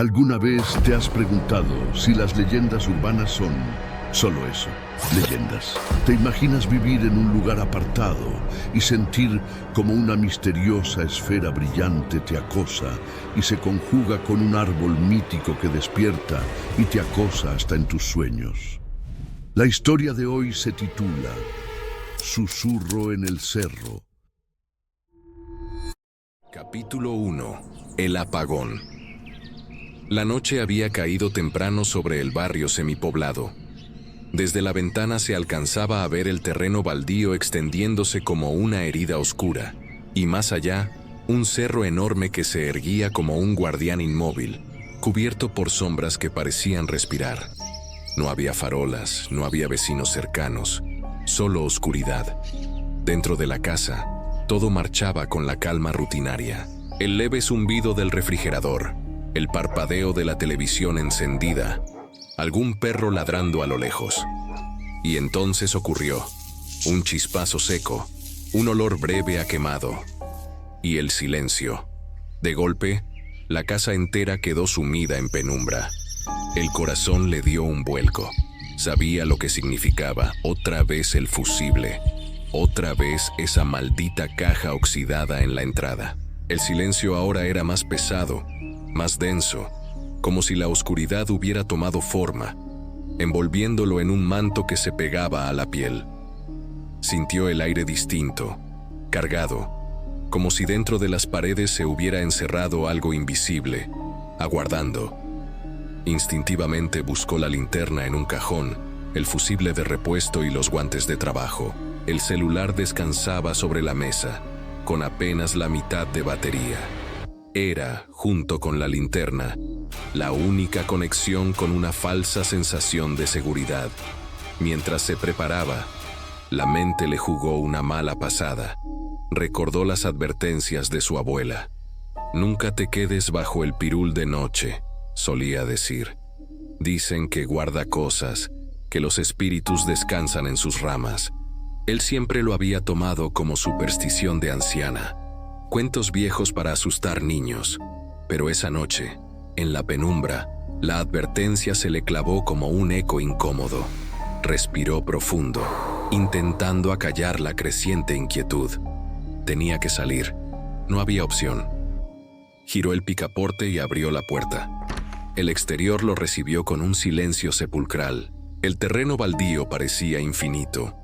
¿Alguna vez te has preguntado si las leyendas urbanas son solo eso, leyendas? ¿Te imaginas vivir en un lugar apartado y sentir como una misteriosa esfera brillante te acosa y se conjuga con un árbol mítico que despierta y te acosa hasta en tus sueños? La historia de hoy se titula Susurro en el Cerro. Capítulo 1. El apagón. La noche había caído temprano sobre el barrio semipoblado. Desde la ventana se alcanzaba a ver el terreno baldío extendiéndose como una herida oscura, y más allá, un cerro enorme que se erguía como un guardián inmóvil, cubierto por sombras que parecían respirar. No había farolas, no había vecinos cercanos, solo oscuridad. Dentro de la casa, todo marchaba con la calma rutinaria. El leve zumbido del refrigerador, el parpadeo de la televisión encendida, algún perro ladrando a lo lejos. Y entonces ocurrió. Un chispazo seco, un olor breve a quemado. Y el silencio. De golpe, la casa entera quedó sumida en penumbra. El corazón le dio un vuelco. Sabía lo que significaba. Otra vez el fusible. Otra vez esa maldita caja oxidada en la entrada. El silencio ahora era más pesado, más denso, como si la oscuridad hubiera tomado forma, envolviéndolo en un manto que se pegaba a la piel. Sintió el aire distinto, cargado, como si dentro de las paredes se hubiera encerrado algo invisible, aguardando. Instintivamente buscó la linterna en un cajón, el fusible de repuesto y los guantes de trabajo. El celular descansaba sobre la mesa, con apenas la mitad de batería. Era, junto con la linterna, la única conexión con una falsa sensación de seguridad. Mientras se preparaba, la mente le jugó una mala pasada. Recordó las advertencias de su abuela. «Nunca te quedes bajo el pirul de noche», solía decir. «Dicen que guarda cosas, que los espíritus descansan en sus ramas». Él siempre lo había tomado como superstición de anciana. Cuentos viejos para asustar niños. Pero esa noche, en la penumbra, la advertencia se le clavó como un eco incómodo. Respiró profundo, intentando acallar la creciente inquietud. Tenía que salir. No había opción. Giró el picaporte y abrió la puerta. El exterior lo recibió con un silencio sepulcral. El terreno baldío parecía infinito.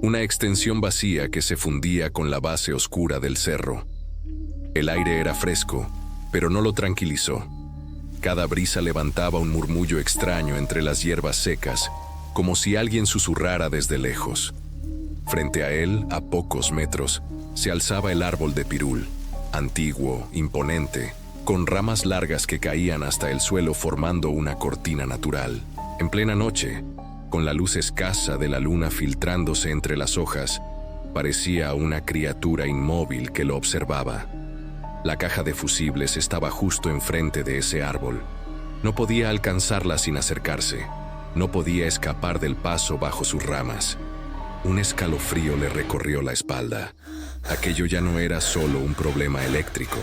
Una extensión vacía que se fundía con la base oscura del cerro. El aire era fresco, pero no lo tranquilizó. Cada brisa levantaba un murmullo extraño entre las hierbas secas, como si alguien susurrara desde lejos. Frente a él, a pocos metros, se alzaba el árbol de pirul, antiguo, imponente, con ramas largas que caían hasta el suelo formando una cortina natural. En plena noche, con la luz escasa de la luna filtrándose entre las hojas, parecía una criatura inmóvil que lo observaba. La caja de fusibles estaba justo enfrente de ese árbol. No podía alcanzarla sin acercarse. No podía escapar del paso bajo sus ramas. Un escalofrío le recorrió la espalda. Aquello ya no era solo un problema eléctrico.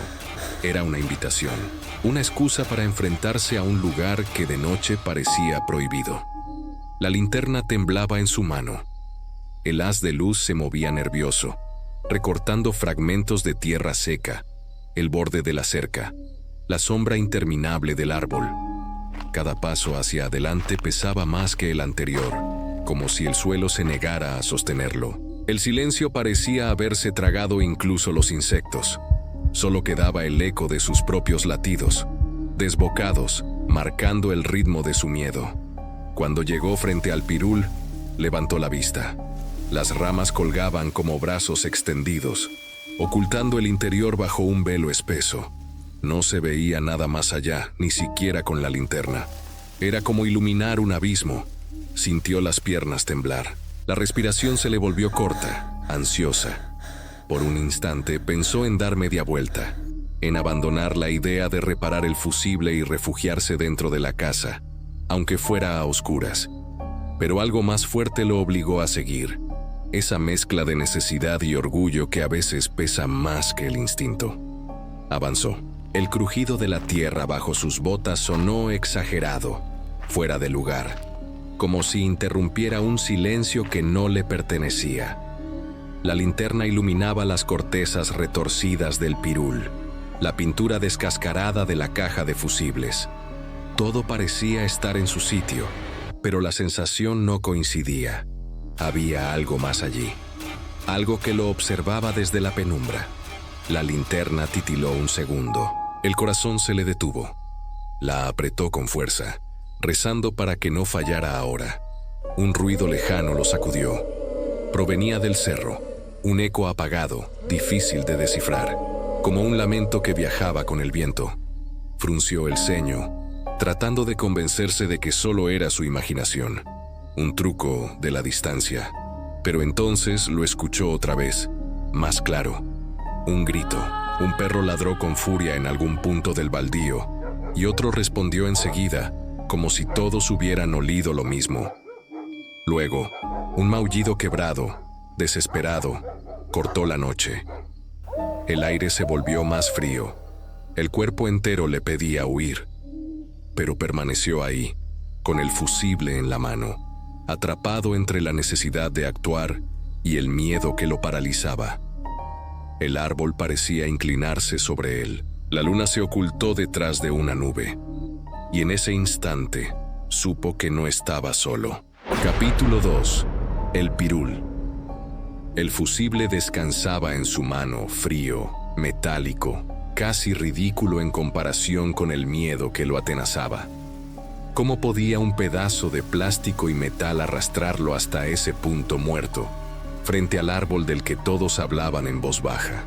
Era una invitación, una excusa para enfrentarse a un lugar que de noche parecía prohibido. La linterna temblaba en su mano. El haz de luz se movía nervioso, recortando fragmentos de tierra seca, el borde de la cerca, la sombra interminable del árbol. Cada paso hacia adelante pesaba más que el anterior, como si el suelo se negara a sostenerlo. El silencio parecía haberse tragado incluso los insectos. Solo quedaba el eco de sus propios latidos, desbocados, marcando el ritmo de su miedo. Cuando llegó frente al pirul, levantó la vista. Las ramas colgaban como brazos extendidos, ocultando el interior bajo un velo espeso. No se veía nada más allá, ni siquiera con la linterna. Era como iluminar un abismo. Sintió las piernas temblar. La respiración se le volvió corta, ansiosa. Por un instante pensó en dar media vuelta, en abandonar la idea de reparar el fusible y refugiarse dentro de la casa, aunque fuera a oscuras. Pero algo más fuerte lo obligó a seguir. Esa mezcla de necesidad y orgullo que a veces pesa más que el instinto. Avanzó. El crujido de la tierra bajo sus botas sonó exagerado, fuera de lugar, como si interrumpiera un silencio que no le pertenecía. La linterna iluminaba las cortezas retorcidas del pirul, la pintura descascarada de la caja de fusibles. Todo parecía estar en su sitio, pero la sensación no coincidía. Había algo más allí, algo que lo observaba desde la penumbra. La linterna titiló un segundo. El corazón se le detuvo. La apretó con fuerza, rezando para que no fallara ahora. Un ruido lejano lo sacudió. Provenía del cerro, un eco apagado, difícil de descifrar, como un lamento que viajaba con el viento. Frunció el ceño, tratando de convencerse de que solo era su imaginación, un truco de la distancia. Pero entonces lo escuchó otra vez, más claro. Un grito. Un perro ladró con furia en algún punto del baldío, y otro respondió enseguida, como si todos hubieran olido lo mismo. Luego, un maullido quebrado, desesperado, cortó la noche. El aire se volvió más frío. El cuerpo entero le pedía huir, pero permaneció ahí, con el fusible en la mano, atrapado entre la necesidad de actuar y el miedo que lo paralizaba. El árbol parecía inclinarse sobre él. La luna se ocultó detrás de una nube, y en ese instante supo que no estaba solo. Capítulo 2. El pirul. El fusible descansaba en su mano, frío, metálico, casi ridículo en comparación con el miedo que lo atenazaba. ¿Cómo podía un pedazo de plástico y metal arrastrarlo hasta ese punto muerto, frente al árbol del que todos hablaban en voz baja?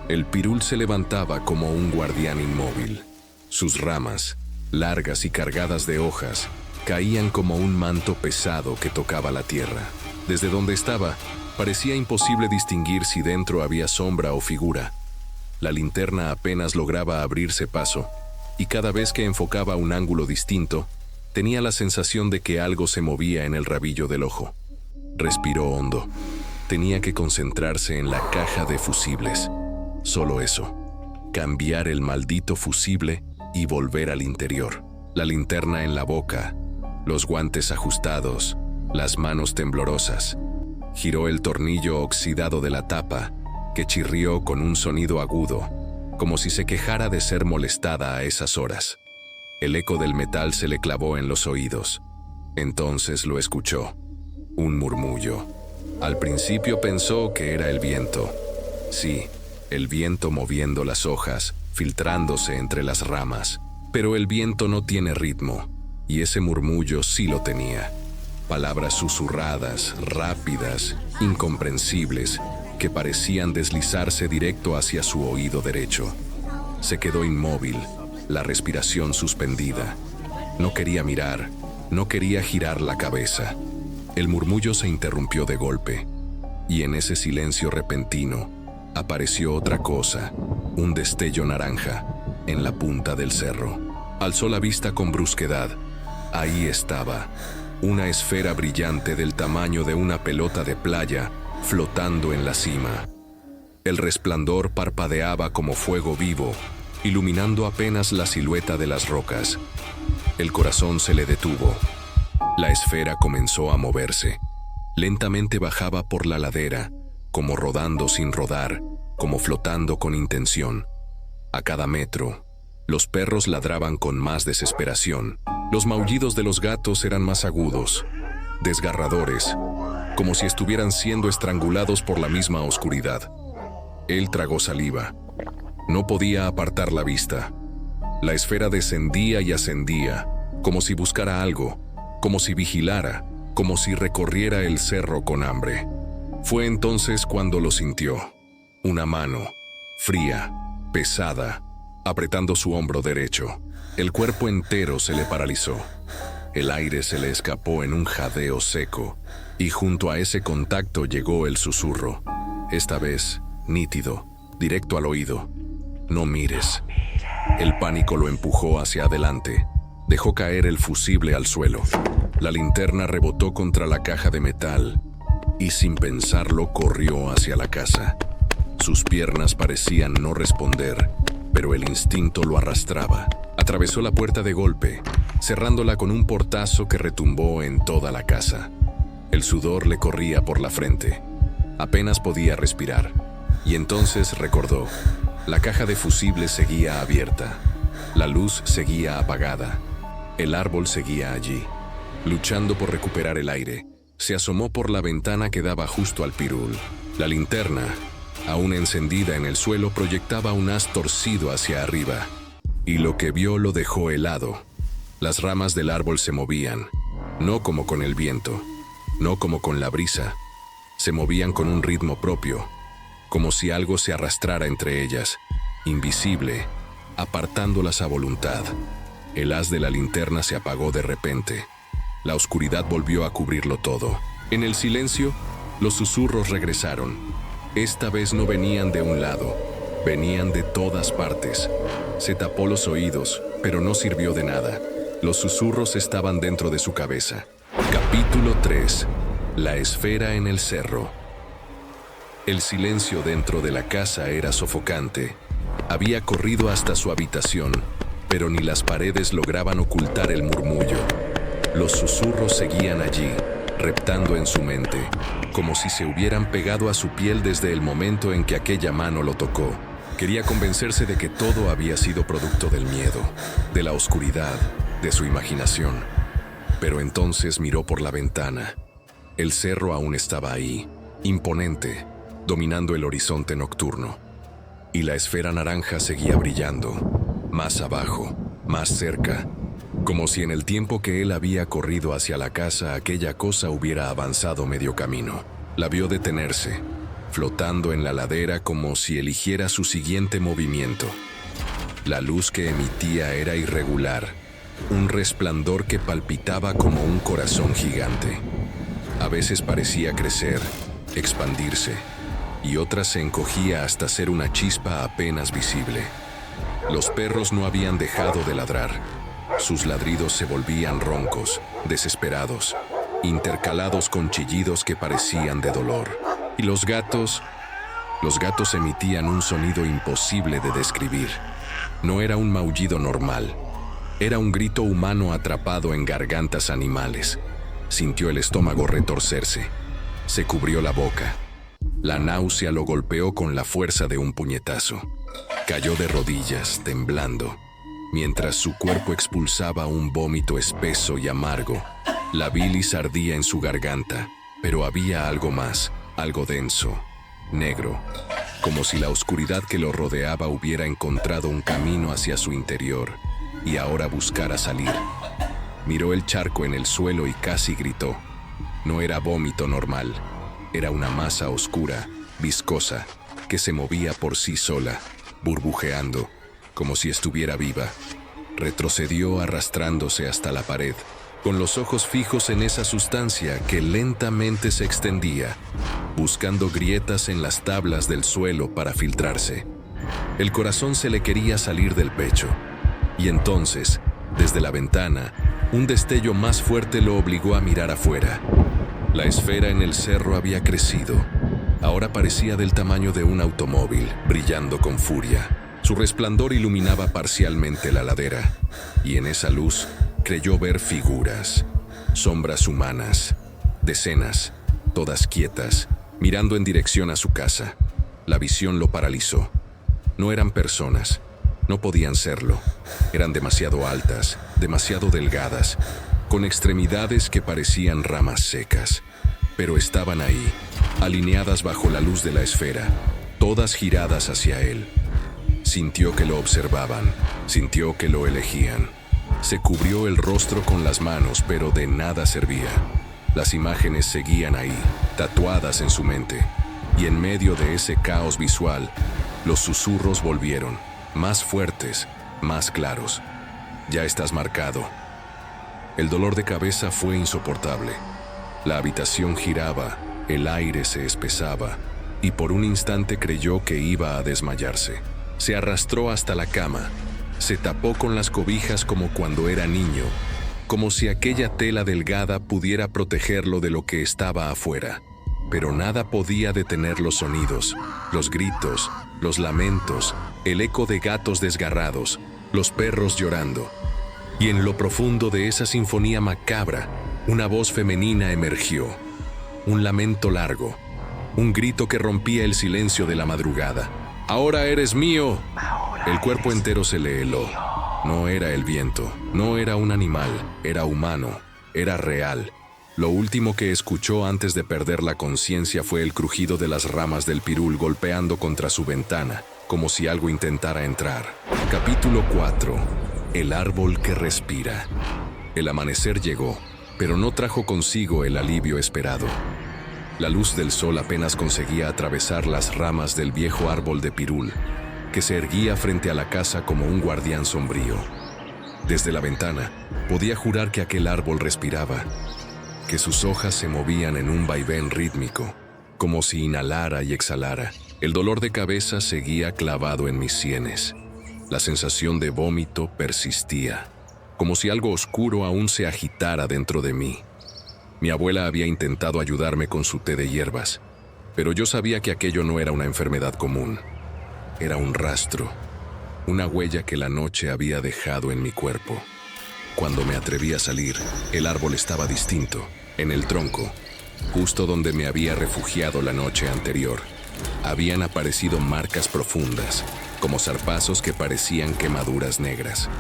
El pirul se levantaba como un guardián inmóvil. Sus ramas, largas y cargadas de hojas, caían como un manto pesado que tocaba la tierra. Desde donde estaba, parecía imposible distinguir si dentro había sombra o figura. La linterna apenas lograba abrirse paso, y cada vez que enfocaba un ángulo distinto, tenía la sensación de que algo se movía en el rabillo del ojo. Respiró hondo. Tenía que concentrarse en la caja de fusibles. Solo eso. Cambiar el maldito fusible y volver al interior. La linterna en la boca, los guantes ajustados, las manos temblorosas. Giró el tornillo oxidado de la tapa, que chirrió con un sonido agudo, como si se quejara de ser molestada a esas horas. El eco del metal se le clavó en los oídos. Entonces lo escuchó. Un murmullo. Al principio pensó que era el viento. Sí, el viento moviendo las hojas, filtrándose entre las ramas. Pero el viento no tiene ritmo, y ese murmullo sí lo tenía. Palabras susurradas, rápidas, incomprensibles, que parecían deslizarse directo hacia su oído derecho. Se quedó inmóvil, la respiración suspendida. No quería mirar, no quería girar la cabeza. El murmullo se interrumpió de golpe, y en ese silencio repentino apareció otra cosa, un destello naranja, en la punta del cerro. Alzó la vista con brusquedad. Ahí estaba, una esfera brillante del tamaño de una pelota de playa, flotando en la cima. El resplandor parpadeaba como fuego vivo, iluminando apenas la silueta de las rocas. El corazón se le detuvo. La esfera comenzó a moverse. Lentamente bajaba por la ladera, como rodando sin rodar, como flotando con intención. A cada metro, los perros ladraban con más desesperación. Los maullidos de los gatos eran más agudos, desgarradores, como si estuvieran siendo estrangulados por la misma oscuridad. Él tragó saliva. No podía apartar la vista. La esfera descendía y ascendía, como si buscara algo, como si vigilara, como si recorriera el cerro con hambre. Fue entonces cuando lo sintió. Una mano, fría, pesada, apretando su hombro derecho. El cuerpo entero se le paralizó. El aire se le escapó en un jadeo seco, y junto a ese contacto llegó el susurro. Esta vez, nítido, directo al oído. No mires. El pánico lo empujó hacia adelante. Dejó caer el fusible al suelo. La linterna rebotó contra la caja de metal y sin pensarlo corrió hacia la casa. Sus piernas parecían no responder pero el instinto lo arrastraba. Atravesó la puerta de golpe, cerrándola con un portazo que retumbó en toda la casa. El sudor le corría por la frente. Apenas podía respirar. Y entonces recordó. La caja de fusibles seguía abierta. La luz seguía apagada. El árbol seguía allí. Luchando por recuperar el aire, se asomó por la ventana que daba justo al pirul. La linterna, aún encendida en el suelo, proyectaba un haz torcido hacia arriba. Y lo que vio lo dejó helado. Las ramas del árbol se movían, no como con el viento, no como con la brisa. Se movían con un ritmo propio, como si algo se arrastrara entre ellas, invisible, apartándolas a voluntad. El haz de la linterna se apagó de repente. La oscuridad volvió a cubrirlo todo. En el silencio, los susurros regresaron. Esta vez no venían de un lado, venían de todas partes. Se tapó los oídos, pero no sirvió de nada. Los susurros estaban dentro de su cabeza. Capítulo 3. La esfera en el cerro. El silencio dentro de la casa era sofocante. Había corrido hasta su habitación, pero ni las paredes lograban ocultar el murmullo. Los susurros seguían allí, reptando en su mente, como si se hubieran pegado a su piel desde el momento en que aquella mano lo tocó. Quería convencerse de que todo había sido producto del miedo, de la oscuridad, de su imaginación. Pero entonces miró por la ventana. El cerro aún estaba ahí, imponente, dominando el horizonte nocturno. Y la esfera naranja seguía brillando, más abajo, más cerca, como si en el tiempo que él había corrido hacia la casa aquella cosa hubiera avanzado medio camino. La vio detenerse, flotando en la ladera como si eligiera su siguiente movimiento. La luz que emitía era irregular, un resplandor que palpitaba como un corazón gigante. A veces parecía crecer, expandirse, y otras se encogía hasta ser una chispa apenas visible. Los perros no habían dejado de ladrar. Sus ladridos se volvían roncos, desesperados, intercalados con chillidos que parecían de dolor. Y los gatos emitían un sonido imposible de describir. No era un maullido normal. Era un grito humano atrapado en gargantas animales. Sintió el estómago retorcerse. Se cubrió la boca. La náusea lo golpeó con la fuerza de un puñetazo. Cayó de rodillas, temblando, mientras su cuerpo expulsaba un vómito espeso y amargo. La bilis ardía en su garganta, pero había algo más, algo denso, negro, como si la oscuridad que lo rodeaba hubiera encontrado un camino hacia su interior y ahora buscara salir. Miró el charco en el suelo y casi gritó. No era vómito normal, era una masa oscura, viscosa, que se movía por sí sola, burbujeando, como si estuviera viva. Retrocedió arrastrándose hasta la pared, con los ojos fijos en esa sustancia que lentamente se extendía, buscando grietas en las tablas del suelo para filtrarse. El corazón se le quería salir del pecho, y entonces, desde la ventana, un destello más fuerte lo obligó a mirar afuera. La esfera en el cerro había crecido. Ahora parecía del tamaño de un automóvil, brillando con furia. Su resplandor iluminaba parcialmente la ladera, y en esa luz creyó ver figuras, sombras humanas, decenas, todas quietas, mirando en dirección a su casa. La visión lo paralizó. No eran personas, no podían serlo. Eran demasiado altas, demasiado delgadas, con extremidades que parecían ramas secas. Pero estaban ahí, alineadas bajo la luz de la esfera, todas giradas hacia él. Sintió que lo observaban, sintió que lo elegían. Se cubrió el rostro con las manos, pero de nada servía. Las imágenes seguían ahí, tatuadas en su mente. Y en medio de ese caos visual, los susurros volvieron, más fuertes, más claros. Ya estás marcado. El dolor de cabeza fue insoportable. La habitación giraba, el aire se espesaba, y por un instante creyó que iba a desmayarse. Se arrastró hasta la cama, se tapó con las cobijas como cuando era niño, como si aquella tela delgada pudiera protegerlo de lo que estaba afuera. Pero nada podía detener los sonidos, los gritos, los lamentos, el eco de gatos desgarrados, los perros llorando. Y en lo profundo de esa sinfonía macabra, una voz femenina emergió. Un lamento largo, un grito que rompía el silencio de la madrugada. ¡Ahora eres mío! El cuerpo entero se le heló. No era el viento, no era un animal, era humano, era real. Lo último que escuchó antes de perder la conciencia fue el crujido de las ramas del pirul golpeando contra su ventana, como si algo intentara entrar. Capítulo 4. El árbol que respira. El amanecer llegó, pero no trajo consigo el alivio esperado. La luz del sol apenas conseguía atravesar las ramas del viejo árbol de pirul, que se erguía frente a la casa como un guardián sombrío. Desde la ventana, podía jurar que aquel árbol respiraba, que sus hojas se movían en un vaivén rítmico, como si inhalara y exhalara. El dolor de cabeza seguía clavado en mis sienes. La sensación de vómito persistía, como si algo oscuro aún se agitara dentro de mí. Mi abuela había intentado ayudarme con su té de hierbas, pero yo sabía que aquello no era una enfermedad común. Era un rastro, una huella que la noche había dejado en mi cuerpo. Cuando me atreví a salir, el árbol estaba distinto. En el tronco, justo donde me había refugiado la noche anterior, habían aparecido marcas profundas, como zarpazos que parecían quemaduras negras.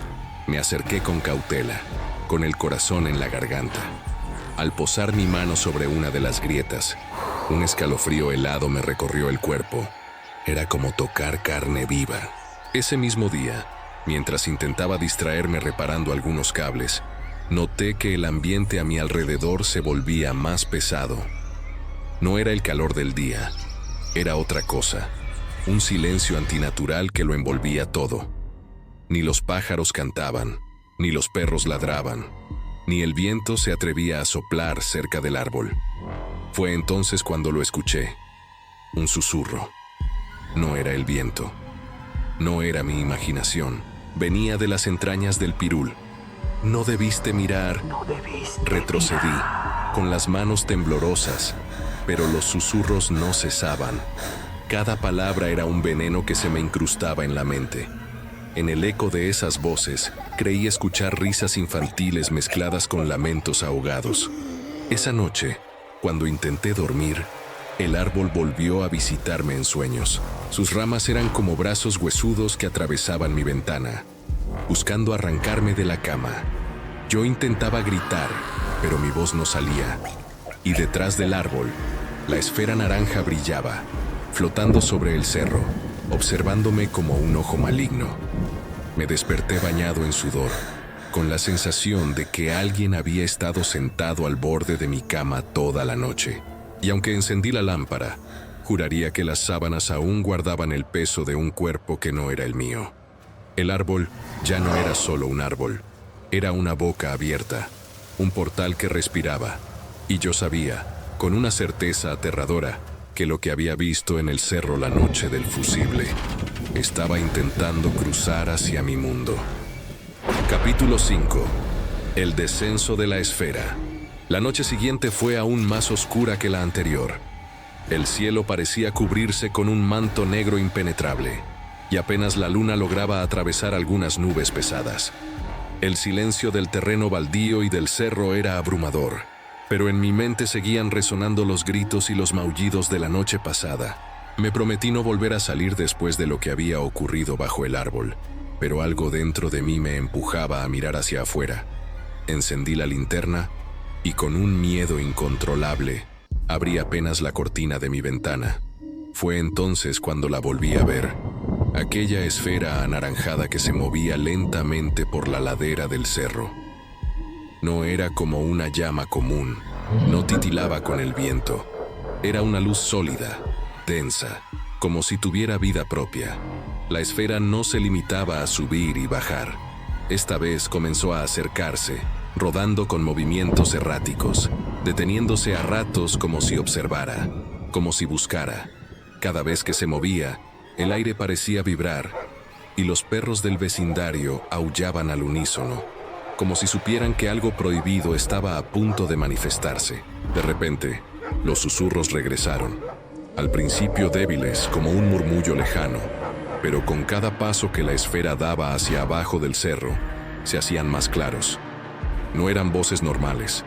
Me acerqué con cautela, con el corazón en la garganta. Al posar mi mano sobre una de las grietas, un escalofrío helado me recorrió el cuerpo. Era como tocar carne viva. Ese mismo día, mientras intentaba distraerme reparando algunos cables, noté que el ambiente a mi alrededor se volvía más pesado. No era el calor del día, era otra cosa, un silencio antinatural que lo envolvía todo. Ni los pájaros cantaban, ni los perros ladraban, ni el viento se atrevía a soplar cerca del árbol. Fue entonces cuando lo escuché, un susurro. No era el viento, no era mi imaginación, venía de las entrañas del pirul. No debiste mirar. Retrocedí, con las manos temblorosas, pero los susurros no cesaban. Cada palabra era un veneno que se me incrustaba en la mente. En el eco de esas voces, creí escuchar risas infantiles mezcladas con lamentos ahogados. Esa noche, cuando intenté dormir, el árbol volvió a visitarme en sueños. Sus ramas eran como brazos huesudos que atravesaban mi ventana, buscando arrancarme de la cama. Yo intentaba gritar, pero mi voz no salía. Y detrás del árbol, la esfera naranja brillaba, flotando sobre el cerro, observándome como un ojo maligno. Me desperté bañado en sudor, con la sensación de que alguien había estado sentado al borde de mi cama toda la noche. Y aunque encendí la lámpara, juraría que las sábanas aún guardaban el peso de un cuerpo que no era el mío. El árbol ya no era solo un árbol, era una boca abierta, un portal que respiraba, y yo sabía, con una certeza aterradora, que lo que había visto en el cerro la noche del fusible estaba intentando cruzar hacia mi mundo. Capítulo 5. El descenso de la esfera. La noche siguiente fue aún más oscura que la anterior. El cielo parecía cubrirse con un manto negro impenetrable, y apenas la luna lograba atravesar algunas nubes pesadas. El silencio del terreno baldío y del cerro era abrumador, pero en mi mente seguían resonando los gritos y los maullidos de la noche pasada. Me prometí no volver a salir después de lo que había ocurrido bajo el árbol, pero algo dentro de mí me empujaba a mirar hacia afuera. Encendí la linterna y con un miedo incontrolable, abrí apenas la cortina de mi ventana. Fue entonces cuando la volví a ver, aquella esfera anaranjada que se movía lentamente por la ladera del cerro. No era como una llama común, no titilaba con el viento. Era una luz sólida, densa, como si tuviera vida propia. La esfera no se limitaba a subir y bajar. Esta vez comenzó a acercarse, rodando con movimientos erráticos, deteniéndose a ratos como si observara, como si buscara. Cada vez que se movía, el aire parecía vibrar, y los perros del vecindario aullaban al unísono, como si supieran que algo prohibido estaba a punto de manifestarse. De repente, los susurros regresaron. al principio débiles como un murmullo lejano, pero con cada paso que la esfera daba hacia abajo del cerro, se hacían más claros. No eran voces normales,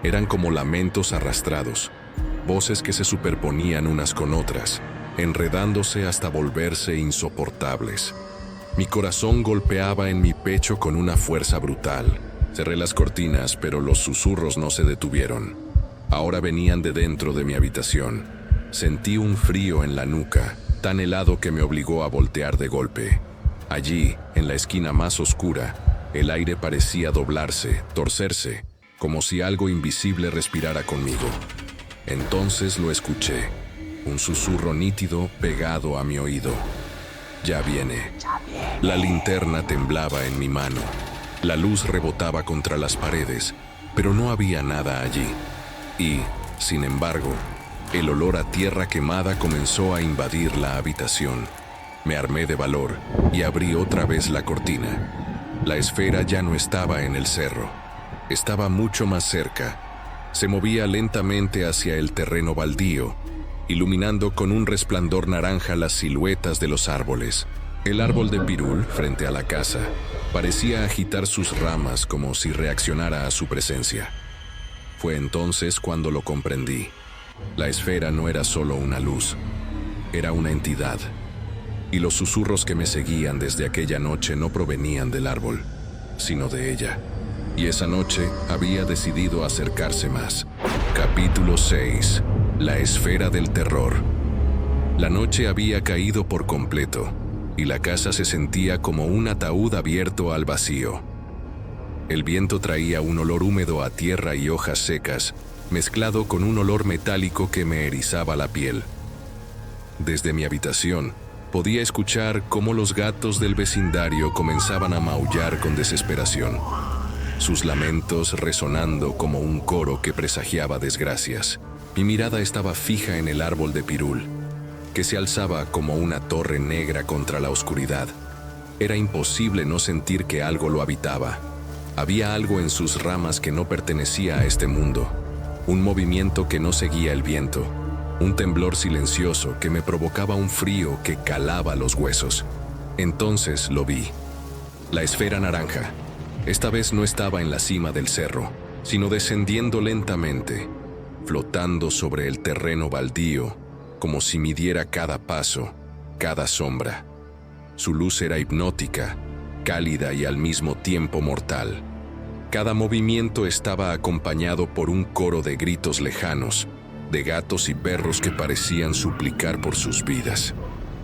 eran como lamentos arrastrados, voces que se superponían unas con otras, enredándose hasta volverse insoportables. Mi corazón golpeaba en mi pecho con una fuerza brutal. Cerré las cortinas, pero los susurros no se detuvieron. Ahora venían de dentro de mi habitación. Sentí un frío en la nuca, tan helado que me obligó a voltear de golpe. Allí, en la esquina más oscura, el aire parecía doblarse, torcerse, como si algo invisible respirara conmigo. Entonces lo escuché, un susurro nítido pegado a mi oído. Ya viene. La linterna temblaba en mi mano. La luz rebotaba contra las paredes, pero no había nada allí. Y, sin embargo, el olor a tierra quemada comenzó a invadir la habitación. Me armé de valor y abrí otra vez la cortina. La esfera ya no estaba en el cerro. Estaba mucho más cerca. Se movía lentamente hacia el terreno baldío, iluminando con un resplandor naranja las siluetas de los árboles. El árbol de pirul, frente a la casa, parecía agitar sus ramas como si reaccionara a su presencia. Fue entonces cuando lo comprendí. La esfera no era solo una luz, era una entidad. Y los susurros que me seguían desde aquella noche no provenían del árbol, sino de ella. Y esa noche había decidido acercarse más. Capítulo 6. La esfera del terror. La noche había caído por completo, y la casa se sentía como un ataúd abierto al vacío. El viento traía un olor húmedo a tierra y hojas secas, mezclado con un olor metálico que me erizaba la piel. Desde mi habitación, podía escuchar cómo los gatos del vecindario comenzaban a maullar con desesperación, sus lamentos resonando como un coro que presagiaba desgracias. Mi mirada estaba fija en el árbol de pirul, que se alzaba como una torre negra contra la oscuridad. Era imposible no sentir que algo lo habitaba. Había algo en sus ramas que no pertenecía a este mundo, un movimiento que no seguía el viento, un temblor silencioso que me provocaba un frío que calaba los huesos. Entonces lo vi. La esfera naranja. Esta vez no estaba en la cima del cerro, sino descendiendo lentamente, flotando sobre el terreno baldío, como si midiera cada paso, cada sombra. Su luz era hipnótica, cálida y al mismo tiempo mortal. Cada movimiento estaba acompañado por un coro de gritos lejanos, de gatos y perros que parecían suplicar por sus vidas.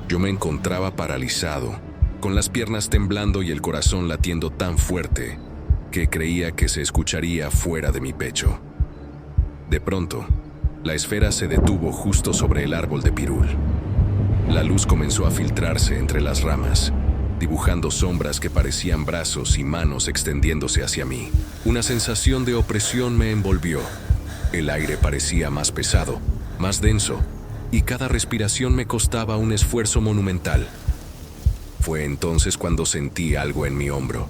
Yo me encontraba paralizado, con las piernas temblando y el corazón latiendo tan fuerte que creía que se escucharía fuera de mi pecho. De pronto, la esfera se detuvo justo sobre el árbol de pirul. La luz comenzó a filtrarse entre las ramas, dibujando sombras que parecían brazos y manos extendiéndose hacia mí. Una sensación de opresión me envolvió. El aire parecía más pesado, más denso, y cada respiración me costaba un esfuerzo monumental. Fue entonces cuando sentí algo en mi hombro,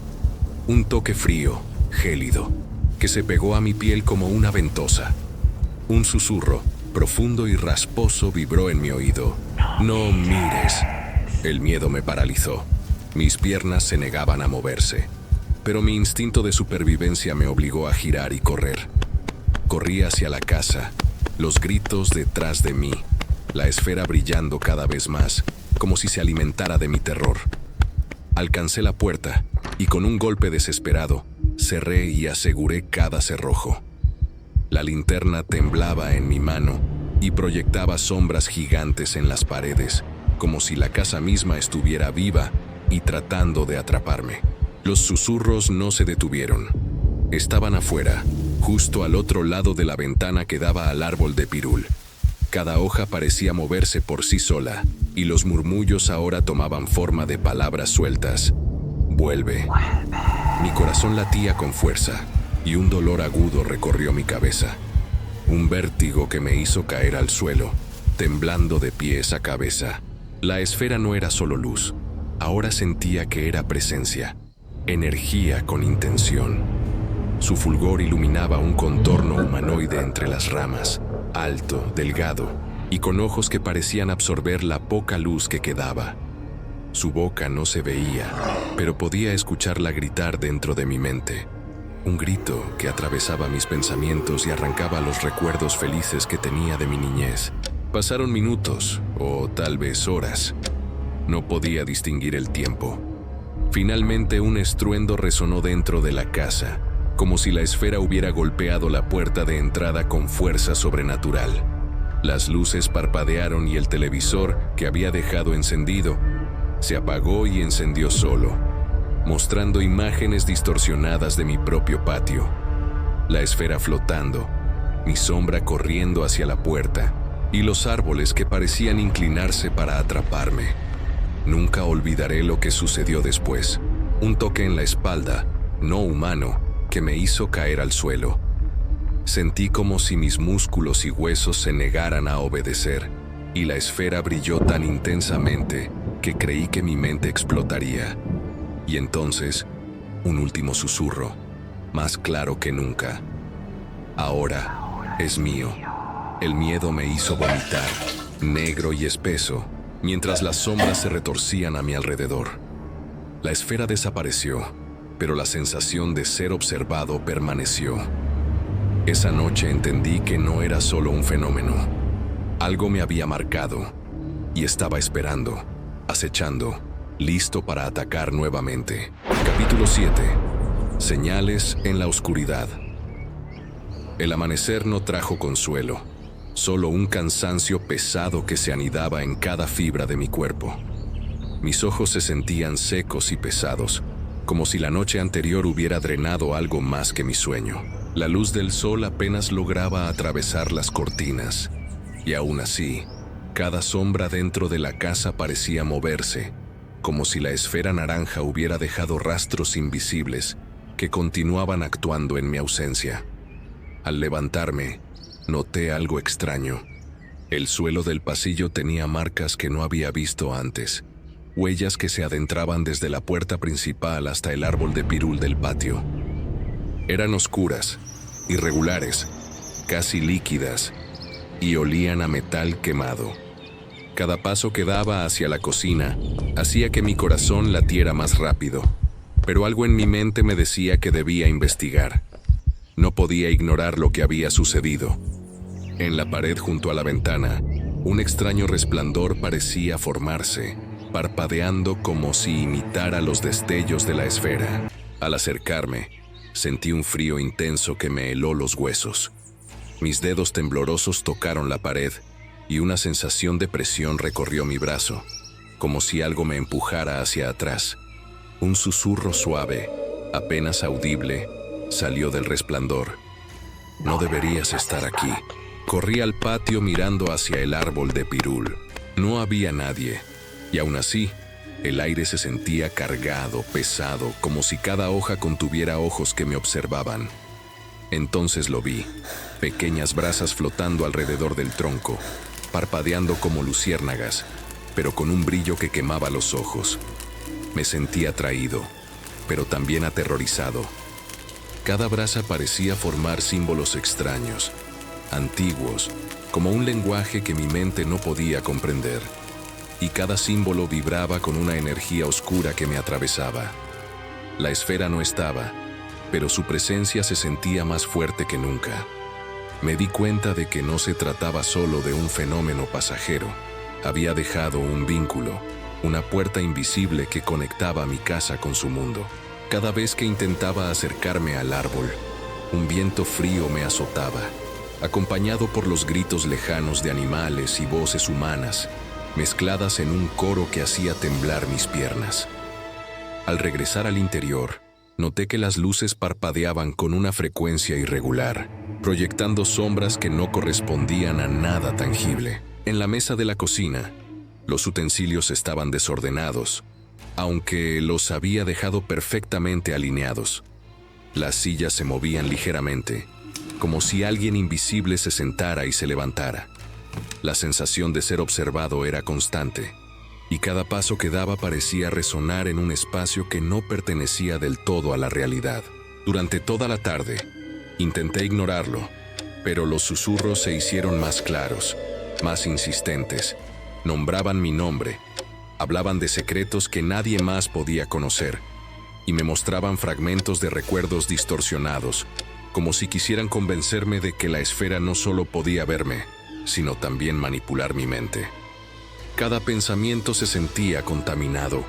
un toque frío, gélido, que se pegó a mi piel como una ventosa. Un susurro, profundo y rasposo, vibró en mi oído. «No mires». El miedo me paralizó. Mis piernas se negaban a moverse, pero mi instinto de supervivencia me obligó a girar y correr. Corrí hacia la casa, los gritos detrás de mí, la esfera brillando cada vez más, como si se alimentara de mi terror. Alcancé la puerta y con un golpe desesperado, cerré y aseguré cada cerrojo. La linterna temblaba en mi mano y proyectaba sombras gigantes en las paredes, como si la casa misma estuviera viva y tratando de atraparme. Los susurros no se detuvieron. Estaban afuera, justo al otro lado de la ventana que daba al árbol de pirul. Cada hoja parecía moverse por sí sola, y los murmullos ahora tomaban forma de palabras sueltas. «Vuelve». Mi corazón latía con fuerza, y un dolor agudo recorrió mi cabeza. Un vértigo que me hizo caer al suelo, temblando de pies a cabeza. La esfera no era solo luz. Ahora sentía que era presencia, energía con intención. Su fulgor iluminaba un contorno humanoide entre las ramas, alto, delgado, y con ojos que parecían absorber la poca luz que quedaba. Su boca no se veía, pero podía escucharla gritar dentro de mi mente. Un grito que atravesaba mis pensamientos y arrancaba los recuerdos felices que tenía de mi niñez. Pasaron minutos, o tal vez horas. No podía distinguir el tiempo. Finalmente un estruendo resonó dentro de la casa, como si la esfera hubiera golpeado la puerta de entrada con fuerza sobrenatural. Las luces parpadearon y el televisor, que había dejado encendido, se apagó y encendió solo, mostrando imágenes distorsionadas de mi propio patio. La esfera flotando, mi sombra corriendo hacia la puerta y los árboles que parecían inclinarse para atraparme. Nunca olvidaré lo que sucedió después. Un toque en la espalda, no humano, que me hizo caer al suelo. Sentí como si mis músculos y huesos se negaran a obedecer, y la esfera brilló tan intensamente que creí que mi mente explotaría. Y entonces, un último susurro, más claro que nunca. Ahora es mío. El miedo me hizo vomitar, negro y espeso, mientras las sombras se retorcían a mi alrededor. La esfera desapareció, pero la sensación de ser observado permaneció. Esa noche entendí que no era solo un fenómeno. Algo me había marcado, y estaba esperando, acechando, listo para atacar nuevamente. Capítulo 7. Señales en la oscuridad. El amanecer no trajo consuelo, solo un cansancio pesado que se anidaba en cada fibra de mi cuerpo. Mis ojos se sentían secos y pesados, como si la noche anterior hubiera drenado algo más que mi sueño. La luz del sol apenas lograba atravesar las cortinas, y aún así, cada sombra dentro de la casa parecía moverse, como si la esfera naranja hubiera dejado rastros invisibles que continuaban actuando en mi ausencia. Al levantarme, noté algo extraño. El suelo del pasillo tenía marcas que no había visto antes, huellas que se adentraban desde la puerta principal hasta el árbol de pirul del patio. Eran oscuras, irregulares, casi líquidas, y olían a metal quemado. Cada paso que daba hacia la cocina hacía que mi corazón latiera más rápido, pero algo en mi mente me decía que debía investigar. No podía ignorar lo que había sucedido. En la pared junto a la ventana, un extraño resplandor parecía formarse, parpadeando como si imitara los destellos de la esfera. Al acercarme, sentí un frío intenso que me heló los huesos. Mis dedos temblorosos tocaron la pared y una sensación de presión recorrió mi brazo, como si algo me empujara hacia atrás. Un susurro suave, apenas audible, salió del resplandor. No deberías estar aquí. Corrí al patio mirando hacia el árbol de pirul. No había nadie, y aún así, el aire se sentía cargado, pesado, como si cada hoja contuviera ojos que me observaban. Entonces lo vi, pequeñas brasas flotando alrededor del tronco, parpadeando como luciérnagas, pero con un brillo que quemaba los ojos. Me sentí atraído, pero también aterrorizado. Cada brasa parecía formar símbolos extraños, antiguos, como un lenguaje que mi mente no podía comprender. Y cada símbolo vibraba con una energía oscura que me atravesaba. La esfera no estaba, pero su presencia se sentía más fuerte que nunca. Me di cuenta de que no se trataba solo de un fenómeno pasajero. Había dejado un vínculo, una puerta invisible que conectaba mi casa con su mundo. Cada vez que intentaba acercarme al árbol, un viento frío me azotaba, acompañado por los gritos lejanos de animales y voces humanas, mezcladas en un coro que hacía temblar mis piernas. Al regresar al interior, noté que las luces parpadeaban con una frecuencia irregular, proyectando sombras que no correspondían a nada tangible. En la mesa de la cocina, los utensilios estaban desordenados, aunque los había dejado perfectamente alineados. Las sillas se movían ligeramente, como si alguien invisible se sentara y se levantara. La sensación de ser observado era constante, y cada paso que daba parecía resonar en un espacio que no pertenecía del todo a la realidad. Durante toda la tarde, intenté ignorarlo, pero los susurros se hicieron más claros, más insistentes. Nombraban mi nombre, hablaban de secretos que nadie más podía conocer, y me mostraban fragmentos de recuerdos distorsionados, como si quisieran convencerme de que la esfera no solo podía verme, sino también manipular mi mente. Cada pensamiento se sentía contaminado,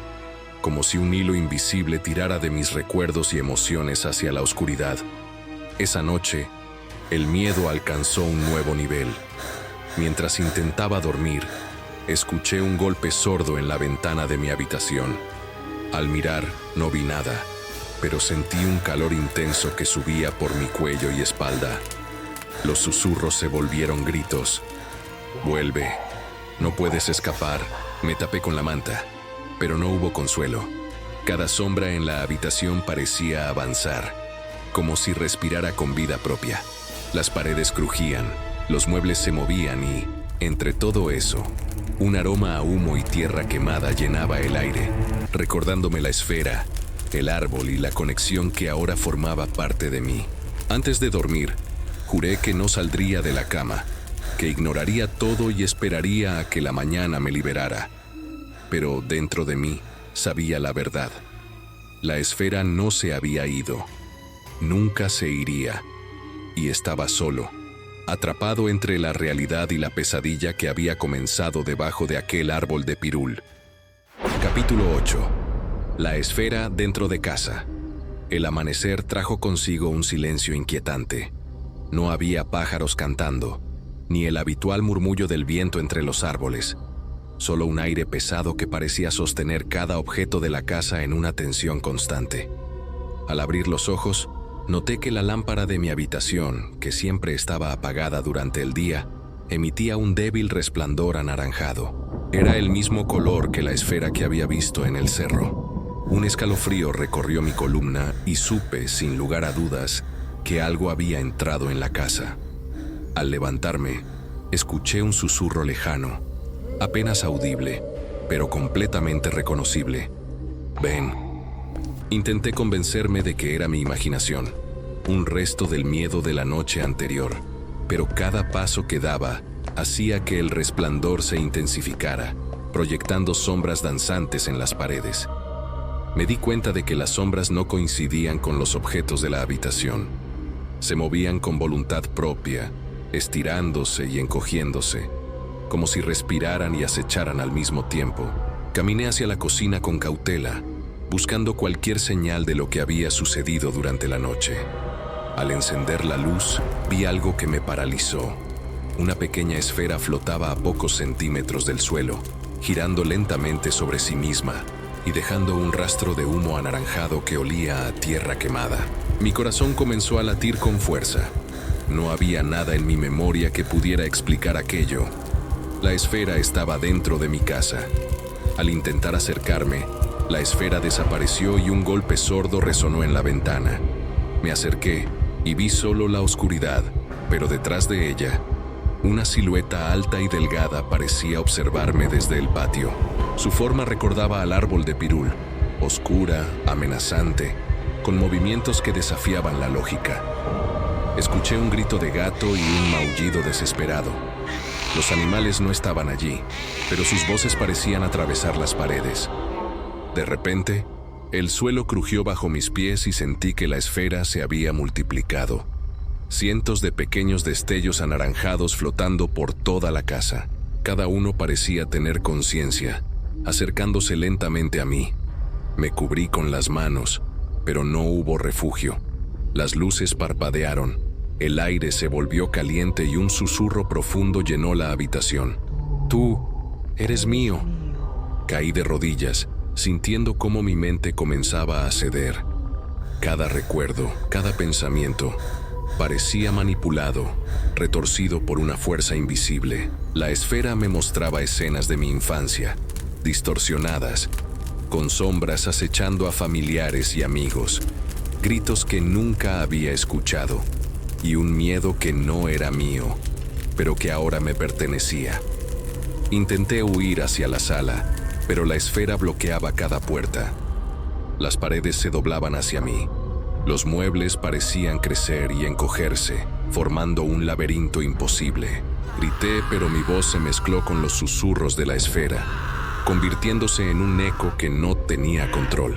como si un hilo invisible tirara de mis recuerdos y emociones hacia la oscuridad. Esa noche, el miedo alcanzó un nuevo nivel. Mientras intentaba dormir, escuché un golpe sordo en la ventana de mi habitación. Al mirar, no vi nada, pero sentí un calor intenso que subía por mi cuello y espalda. Los susurros se volvieron gritos. «Vuelve, no puedes escapar». Me tapé con la manta, pero no hubo consuelo. Cada sombra en la habitación parecía avanzar, como si respirara con vida propia. Las paredes crujían, los muebles se movían y, entre todo eso, un aroma a humo y tierra quemada llenaba el aire, recordándome la esfera, el árbol y la conexión que ahora formaba parte de mí. Antes de dormir, juré que no saldría de la cama, que ignoraría todo y esperaría a que la mañana me liberara. Pero dentro de mí sabía la verdad. La esfera no se había ido, nunca se iría, y estaba solo, atrapado entre la realidad y la pesadilla que había comenzado debajo de aquel árbol de pirul. Capítulo 8. La esfera dentro de casa. El amanecer trajo consigo un silencio inquietante. No había pájaros cantando, ni el habitual murmullo del viento entre los árboles. Solo un aire pesado que parecía sostener cada objeto de la casa en una tensión constante. Al abrir los ojos, noté que la lámpara de mi habitación, que siempre estaba apagada durante el día, emitía un débil resplandor anaranjado. Era el mismo color que la esfera que había visto en el cerro. Un escalofrío recorrió mi columna y supe, sin lugar a dudas, que algo había entrado en la casa. Al levantarme, escuché un susurro lejano, apenas audible, pero completamente reconocible. «Ven». Intenté convencerme de que era mi imaginación, un resto del miedo de la noche anterior, pero cada paso que daba hacía que el resplandor se intensificara, proyectando sombras danzantes en las paredes. Me di cuenta de que las sombras no coincidían con los objetos de la habitación. Se movían con voluntad propia, estirándose y encogiéndose, como si respiraran y acecharan al mismo tiempo. Caminé hacia la cocina con cautela, buscando cualquier señal de lo que había sucedido durante la noche. Al encender la luz, vi algo que me paralizó. Una pequeña esfera flotaba a pocos centímetros del suelo, girando lentamente sobre sí misma y dejando un rastro de humo anaranjado que olía a tierra quemada. Mi corazón comenzó a latir con fuerza. No había nada en mi memoria que pudiera explicar aquello. La esfera estaba dentro de mi casa. Al intentar acercarme, la esfera desapareció y un golpe sordo resonó en la ventana. Me acerqué y vi solo la oscuridad, pero detrás de ella, una silueta alta y delgada parecía observarme desde el patio. Su forma recordaba al árbol de pirul, oscura, amenazante, con movimientos que desafiaban la lógica. Escuché un grito de gato y un maullido desesperado. Los animales no estaban allí, pero sus voces parecían atravesar las paredes. De repente, el suelo crujió bajo mis pies y sentí que la esfera se había multiplicado. Cientos de pequeños destellos anaranjados flotando por toda la casa. Cada uno parecía tener conciencia, acercándose lentamente a mí. Me cubrí con las manos, pero no hubo refugio. Las luces parpadearon, el aire se volvió caliente y un susurro profundo llenó la habitación. «Tú eres mío». Caí de rodillas, sintiendo cómo mi mente comenzaba a ceder. Cada recuerdo, cada pensamiento, parecía manipulado, retorcido por una fuerza invisible. La esfera me mostraba escenas de mi infancia, distorsionadas, con sombras acechando a familiares y amigos, gritos que nunca había escuchado, y un miedo que no era mío, pero que ahora me pertenecía. Intenté huir hacia la sala, pero la esfera bloqueaba cada puerta. Las paredes se doblaban hacia mí. Los muebles parecían crecer y encogerse, formando un laberinto imposible. Grité, pero mi voz se mezcló con los susurros de la esfera, convirtiéndose en un eco que no tenía control.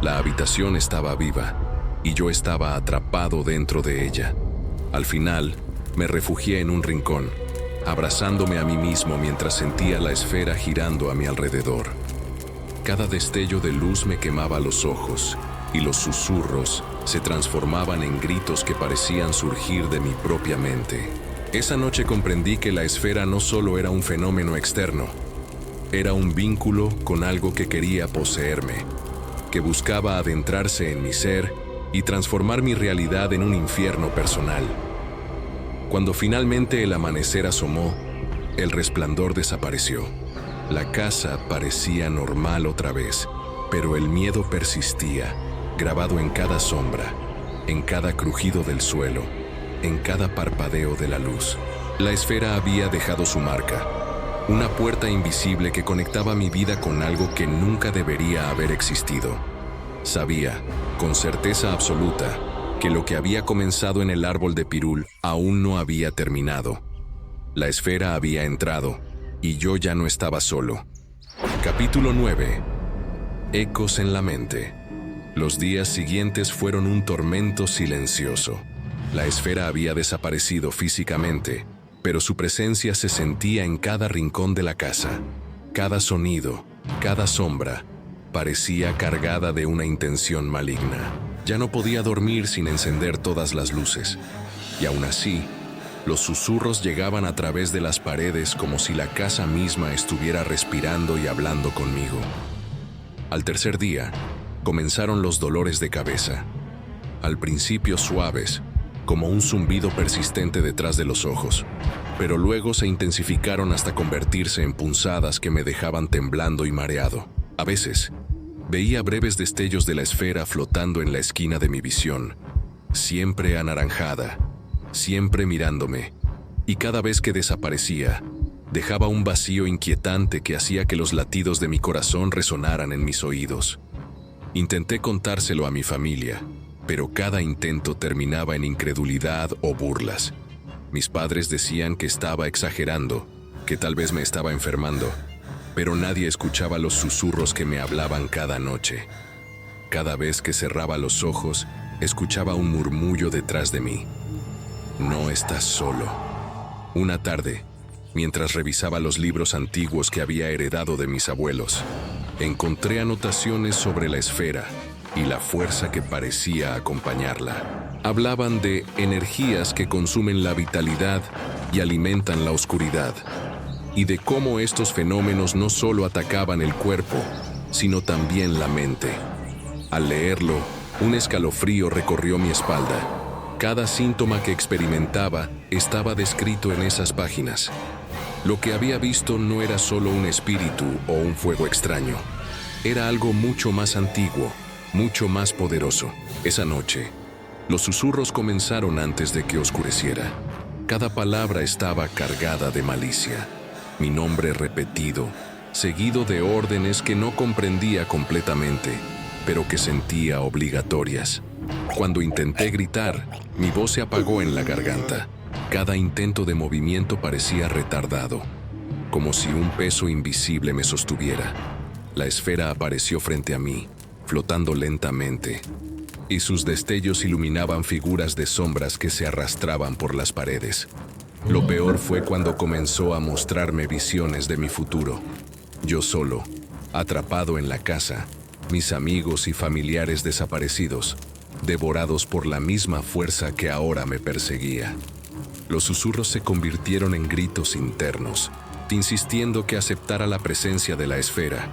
La habitación estaba viva, y yo estaba atrapado dentro de ella. Al final, me refugié en un rincón, abrazándome a mí mismo mientras sentía la esfera girando a mi alrededor. Cada destello de luz me quemaba los ojos, y los susurros se transformaban en gritos que parecían surgir de mi propia mente. Esa noche comprendí que la esfera no solo era un fenómeno externo, era un vínculo con algo que quería poseerme, que buscaba adentrarse en mi ser y transformar mi realidad en un infierno personal. Cuando finalmente el amanecer asomó, el resplandor desapareció. La casa parecía normal otra vez, pero el miedo persistía, grabado en cada sombra, en cada crujido del suelo, en cada parpadeo de la luz. La esfera había dejado su marca, una puerta invisible que conectaba mi vida con algo que nunca debería haber existido. Sabía, con certeza absoluta, que lo que había comenzado en el árbol de pirul aún no había terminado. La esfera había entrado, y yo ya no estaba solo. Capítulo 9. Ecos en la mente. Los días siguientes fueron un tormento silencioso. La esfera había desaparecido físicamente, pero su presencia se sentía en cada rincón de la casa. Cada sonido, cada sombra, parecía cargada de una intención maligna. Ya no podía dormir sin encender todas las luces, y aún así, los susurros llegaban a través de las paredes como si la casa misma estuviera respirando y hablando conmigo. Al tercer día, comenzaron los dolores de cabeza. Al principio suaves, como un zumbido persistente detrás de los ojos, pero luego se intensificaron hasta convertirse en punzadas que me dejaban temblando y mareado. A veces, veía breves destellos de la esfera flotando en la esquina de mi visión, siempre anaranjada, siempre mirándome, y cada vez que desaparecía, dejaba un vacío inquietante que hacía que los latidos de mi corazón resonaran en mis oídos. Intenté contárselo a mi familia, pero cada intento terminaba en incredulidad o burlas. Mis padres decían que estaba exagerando, que tal vez me estaba enfermando, pero nadie escuchaba los susurros que me hablaban cada noche. Cada vez que cerraba los ojos, escuchaba un murmullo detrás de mí. No estás solo. Una tarde, mientras revisaba los libros antiguos que había heredado de mis abuelos, encontré anotaciones sobre la esfera y la fuerza que parecía acompañarla. Hablaban de energías que consumen la vitalidad y alimentan la oscuridad, y de cómo estos fenómenos no solo atacaban el cuerpo, sino también la mente. Al leerlo, un escalofrío recorrió mi espalda. Cada síntoma que experimentaba estaba descrito en esas páginas. Lo que había visto no era solo un espíritu o un fuego extraño. Era algo mucho más antiguo, mucho más poderoso. Esa noche, los susurros comenzaron antes de que oscureciera. Cada palabra estaba cargada de malicia. Mi nombre repetido, seguido de órdenes que no comprendía completamente, pero que sentía obligatorias. Cuando intenté gritar, mi voz se apagó en la garganta. Cada intento de movimiento parecía retardado, como si un peso invisible me sostuviera. La esfera apareció frente a mí, flotando lentamente, y sus destellos iluminaban figuras de sombras que se arrastraban por las paredes. Lo peor fue cuando comenzó a mostrarme visiones de mi futuro. Yo solo, atrapado en la casa, mis amigos y familiares desaparecidos, devorados por la misma fuerza que ahora me perseguía. Los susurros se convirtieron en gritos internos, insistiendo que aceptara la presencia de la esfera,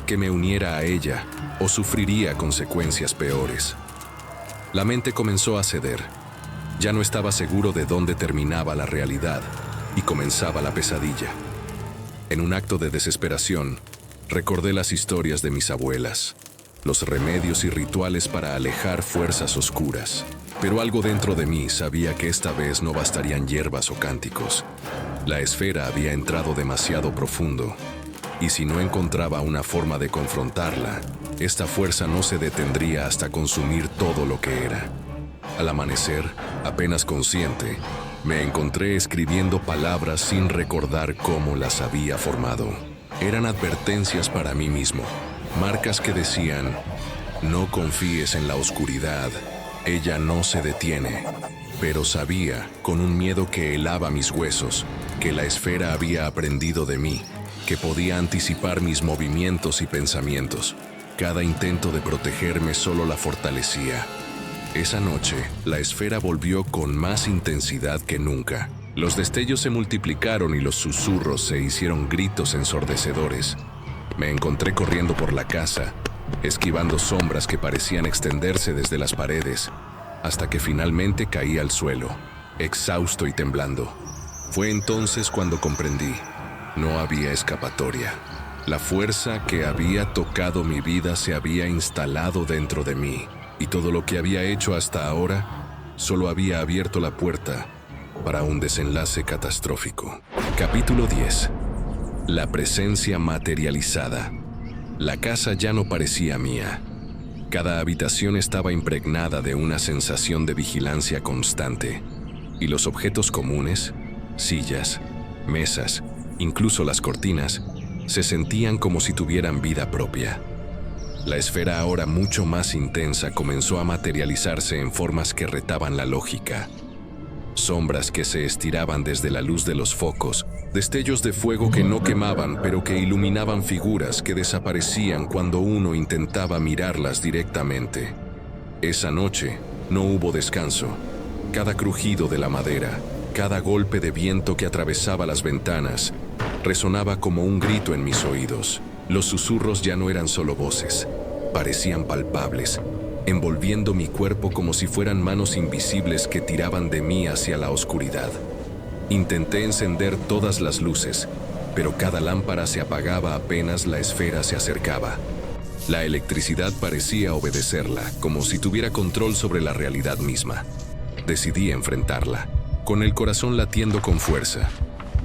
que me uniera a ella o sufriría consecuencias peores. La mente comenzó a ceder. Ya no estaba seguro de dónde terminaba la realidad y comenzaba la pesadilla. En un acto de desesperación, recordé las historias de mis abuelas, los remedios y rituales para alejar fuerzas oscuras. Pero algo dentro de mí sabía que esta vez no bastarían hierbas o cánticos. La esfera había entrado demasiado profundo, y si no encontraba una forma de confrontarla, Esta fuerza no se detendría hasta consumir todo lo que era. Al amanecer, apenas consciente, me encontré escribiendo palabras sin recordar cómo las había formado. Eran advertencias para mí mismo, marcas que decían: no confíes en la oscuridad, ella no se detiene. Pero sabía, con un miedo que helaba mis huesos, que la esfera había aprendido de mí, que podía anticipar mis movimientos y pensamientos. Cada intento de protegerme solo la fortalecía. Esa noche, la esfera volvió con más intensidad que nunca. Los destellos se multiplicaron y los susurros se hicieron gritos ensordecedores. Me encontré corriendo por la casa, esquivando sombras que parecían extenderse desde las paredes, hasta que finalmente caí al suelo, exhausto y temblando. Fue entonces cuando comprendí: no había escapatoria. La fuerza que había tocado mi vida se había instalado dentro de mí, y todo lo que había hecho hasta ahora solo había abierto la puerta para un desenlace catastrófico. Capítulo 10. La presencia materializada. La casa ya no parecía mía. Cada habitación estaba impregnada de una sensación de vigilancia constante, y los objetos comunes, sillas, mesas, incluso las cortinas, se sentían como si tuvieran vida propia. La esfera, ahora mucho más intensa, comenzó a materializarse en formas que retaban la lógica. Sombras que se estiraban desde la luz de los focos, destellos de fuego que no quemaban pero que iluminaban figuras que desaparecían cuando uno intentaba mirarlas directamente. Esa noche no hubo descanso. Cada crujido de la madera, cada golpe de viento que atravesaba las ventanas, resonaba como un grito en mis oídos. Los susurros ya no eran solo voces, parecían palpables, envolviendo mi cuerpo como si fueran manos invisibles que tiraban de mí hacia la oscuridad. Intenté encender todas las luces, pero cada lámpara se apagaba apenas la esfera se acercaba. La electricidad parecía obedecerla, como si tuviera control sobre la realidad misma. Decidí enfrentarla, con el corazón latiendo con fuerza.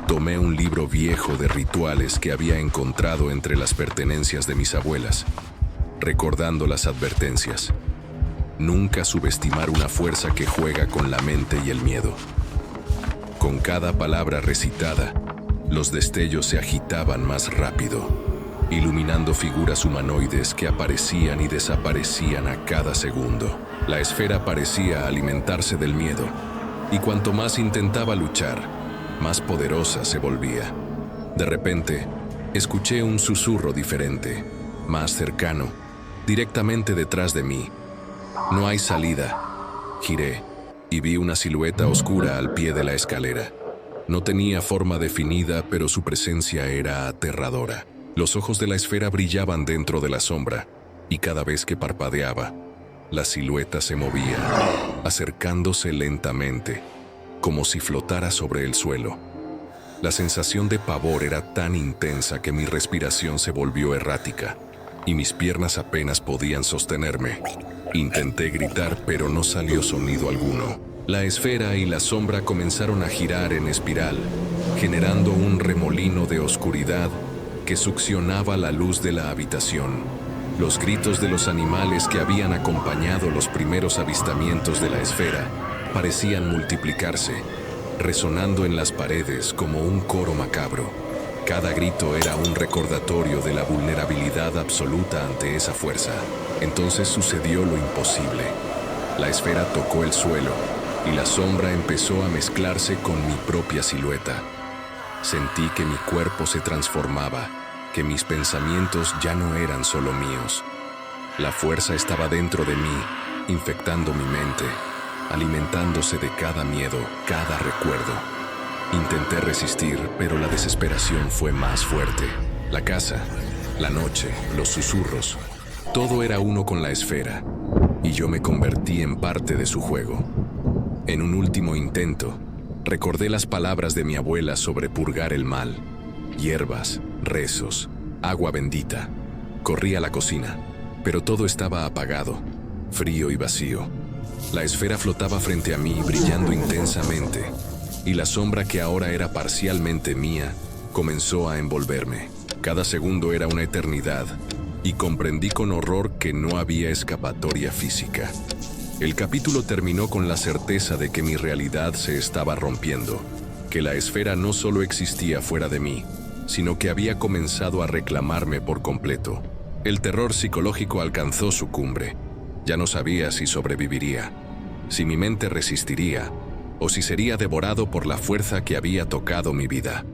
Tomé un libro viejo de rituales que había encontrado entre las pertenencias de mis abuelas, recordando las advertencias. Nunca subestimar una fuerza que juega con la mente y el miedo. Con cada palabra recitada, los destellos se agitaban más rápido, iluminando figuras humanoides que aparecían y desaparecían a cada segundo. La esfera parecía alimentarse del miedo, y cuanto más intentaba luchar, más poderosa se volvía. De repente, escuché un susurro diferente, más cercano, directamente detrás de mí. No hay salida. Giré y vi una silueta oscura al pie de la escalera. No tenía forma definida, pero su presencia era aterradora. Los ojos de la esfera brillaban dentro de la sombra, y cada vez que parpadeaba, la silueta se movía, acercándose lentamente, como si flotara sobre el suelo. La sensación de pavor era tan intensa que mi respiración se volvió errática, y mis piernas apenas podían sostenerme. Intenté gritar, pero no salió sonido alguno. La esfera y la sombra comenzaron a girar en espiral, generando un remolino de oscuridad que succionaba la luz de la habitación. Los gritos de los animales que habían acompañado los primeros avistamientos de la esfera parecían multiplicarse, resonando en las paredes como un coro macabro. Cada grito era un recordatorio de la vulnerabilidad absoluta ante esa fuerza. Entonces sucedió lo imposible. La esfera tocó el suelo y la sombra empezó a mezclarse con mi propia silueta. Sentí que mi cuerpo se transformaba, que mis pensamientos ya no eran solo míos. La fuerza estaba dentro de mí, infectando mi mente, alimentándose de cada miedo, cada recuerdo. Intenté resistir, pero la desesperación fue más fuerte. La casa, la noche, los susurros, todo era uno con la esfera, y yo me convertí en parte de su juego. En un último intento, recordé las palabras de mi abuela sobre purgar el mal. Hierbas, rezos, agua bendita. Corrí a la cocina, pero todo estaba apagado, frío y vacío. La esfera flotaba frente a mí, brillando intensamente, y la sombra que ahora era parcialmente mía comenzó a envolverme. Cada segundo era una eternidad, y comprendí con horror que no había escapatoria física. El capítulo terminó con la certeza de que mi realidad se estaba rompiendo, que la esfera no solo existía fuera de mí, sino que había comenzado a reclamarme por completo. El terror psicológico alcanzó su cumbre. Ya no sabía si sobreviviría, si mi mente resistiría, o si sería devorado por la fuerza que había tocado mi vida.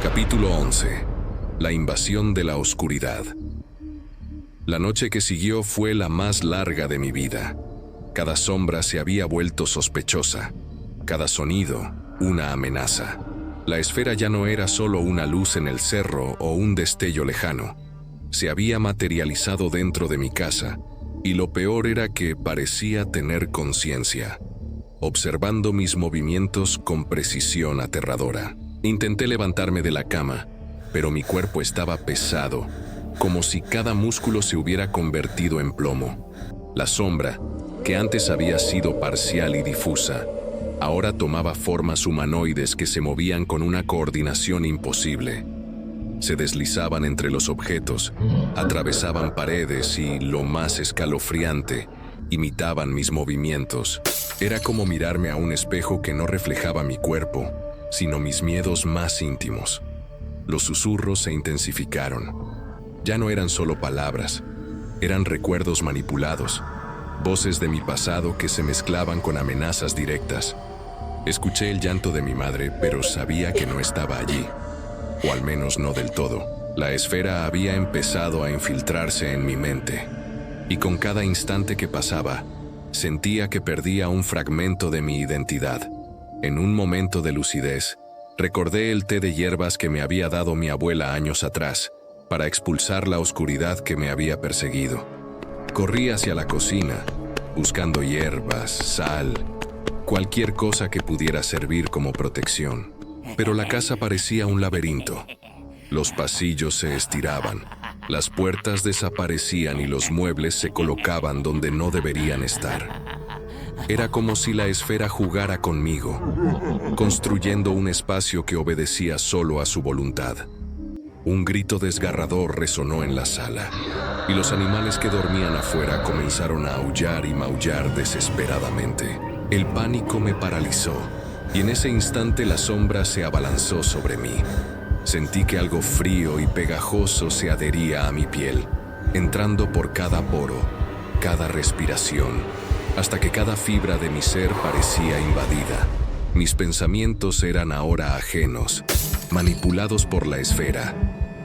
Capítulo 11. La invasión de la oscuridad. La noche que siguió fue la más larga de mi vida. Cada sombra se había vuelto sospechosa, cada sonido una amenaza. La esfera ya no era solo una luz en el cerro o un destello lejano. Se había materializado dentro de mi casa, y lo peor era que parecía tener conciencia, observando mis movimientos con precisión aterradora. Intenté levantarme de la cama, pero mi cuerpo estaba pesado, como si cada músculo se hubiera convertido en plomo. La sombra, que antes había sido parcial y difusa, ahora tomaba formas humanoides que se movían con una coordinación imposible. Se deslizaban entre los objetos, atravesaban paredes y, lo más escalofriante, imitaban mis movimientos. Era como mirarme a un espejo que no reflejaba mi cuerpo, sino mis miedos más íntimos. Los susurros se intensificaron. Ya no eran solo palabras, eran recuerdos manipulados, voces de mi pasado que se mezclaban con amenazas directas. Escuché el llanto de mi madre, pero sabía que no estaba allí, o al menos no del todo. La esfera había empezado a infiltrarse en mi mente, y con cada instante que pasaba, sentía que perdía un fragmento de mi identidad. En un momento de lucidez, recordé el té de hierbas que me había dado mi abuela años atrás, para expulsar la oscuridad que me había perseguido. Corrí hacia la cocina, buscando hierbas, sal, cualquier cosa que pudiera servir como protección. Pero la casa parecía un laberinto. Los pasillos se estiraban, las puertas desaparecían y los muebles se colocaban donde no deberían estar. Era como si la esfera jugara conmigo, construyendo un espacio que obedecía solo a su voluntad. Un grito desgarrador resonó en la sala, y los animales que dormían afuera comenzaron a aullar y maullar desesperadamente. El pánico me paralizó, y en ese instante la sombra se abalanzó sobre mí. Sentí que algo frío y pegajoso se adhería a mi piel, entrando por cada poro, cada respiración, hasta que cada fibra de mi ser parecía invadida. Mis pensamientos eran ahora ajenos, manipulados por la esfera,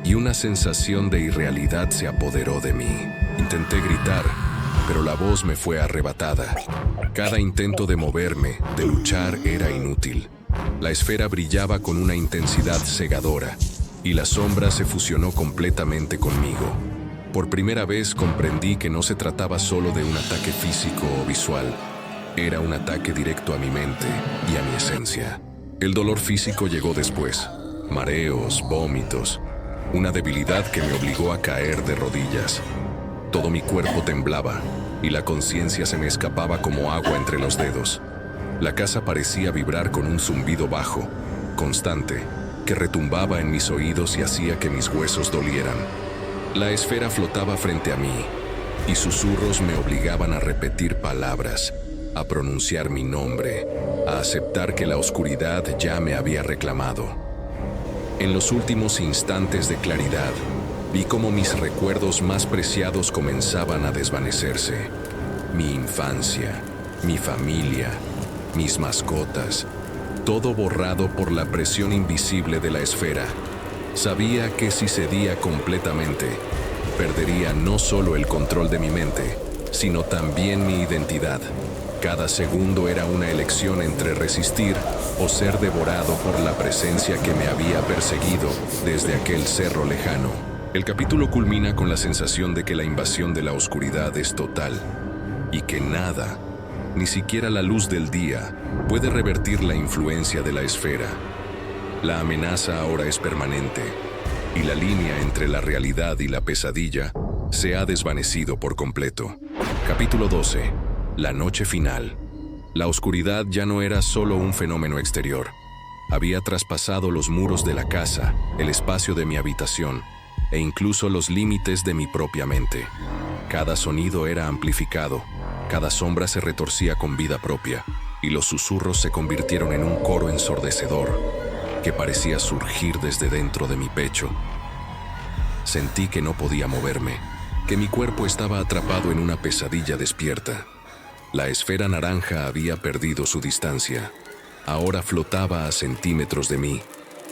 y una sensación de irrealidad se apoderó de mí. Intenté gritar, pero la voz me fue arrebatada. Cada intento de moverme, de luchar, era inútil. La esfera brillaba con una intensidad cegadora, y la sombra se fusionó completamente conmigo. Por primera vez comprendí que no se trataba solo de un ataque físico o visual. Era un ataque directo a mi mente y a mi esencia. El dolor físico llegó después. Mareos, vómitos, una debilidad que me obligó a caer de rodillas. Todo mi cuerpo temblaba y la conciencia se me escapaba como agua entre los dedos. La casa parecía vibrar con un zumbido bajo, constante, que retumbaba en mis oídos y hacía que mis huesos dolieran. La esfera flotaba frente a mí, y susurros me obligaban a repetir palabras, a pronunciar mi nombre, a aceptar que la oscuridad ya me había reclamado. En los últimos instantes de claridad, vi cómo mis recuerdos más preciados comenzaban a desvanecerse. Mi infancia, mi familia, mis mascotas, todo borrado por la presión invisible de la esfera. Sabía que si cedía completamente, perdería no solo el control de mi mente, sino también mi identidad. Cada segundo era una elección entre resistir o ser devorado por la presencia que me había perseguido desde aquel cerro lejano. El capítulo culmina con la sensación de que la invasión de la oscuridad es total y que nada, ni siquiera la luz del día, puede revertir la influencia de la esfera. La amenaza ahora es permanente, y la línea entre la realidad y la pesadilla se ha desvanecido por completo. Capítulo 12. La noche final. La oscuridad ya no era solo un fenómeno exterior. Había traspasado los muros de la casa, el espacio de mi habitación, e incluso los límites de mi propia mente. Cada sonido era amplificado, cada sombra se retorcía con vida propia, y los susurros se convirtieron en un coro ensordecedor que parecía surgir desde dentro de mi pecho. Sentí que no podía moverme, que mi cuerpo estaba atrapado en una pesadilla despierta. La esfera naranja había perdido su distancia. Ahora flotaba a centímetros de mí,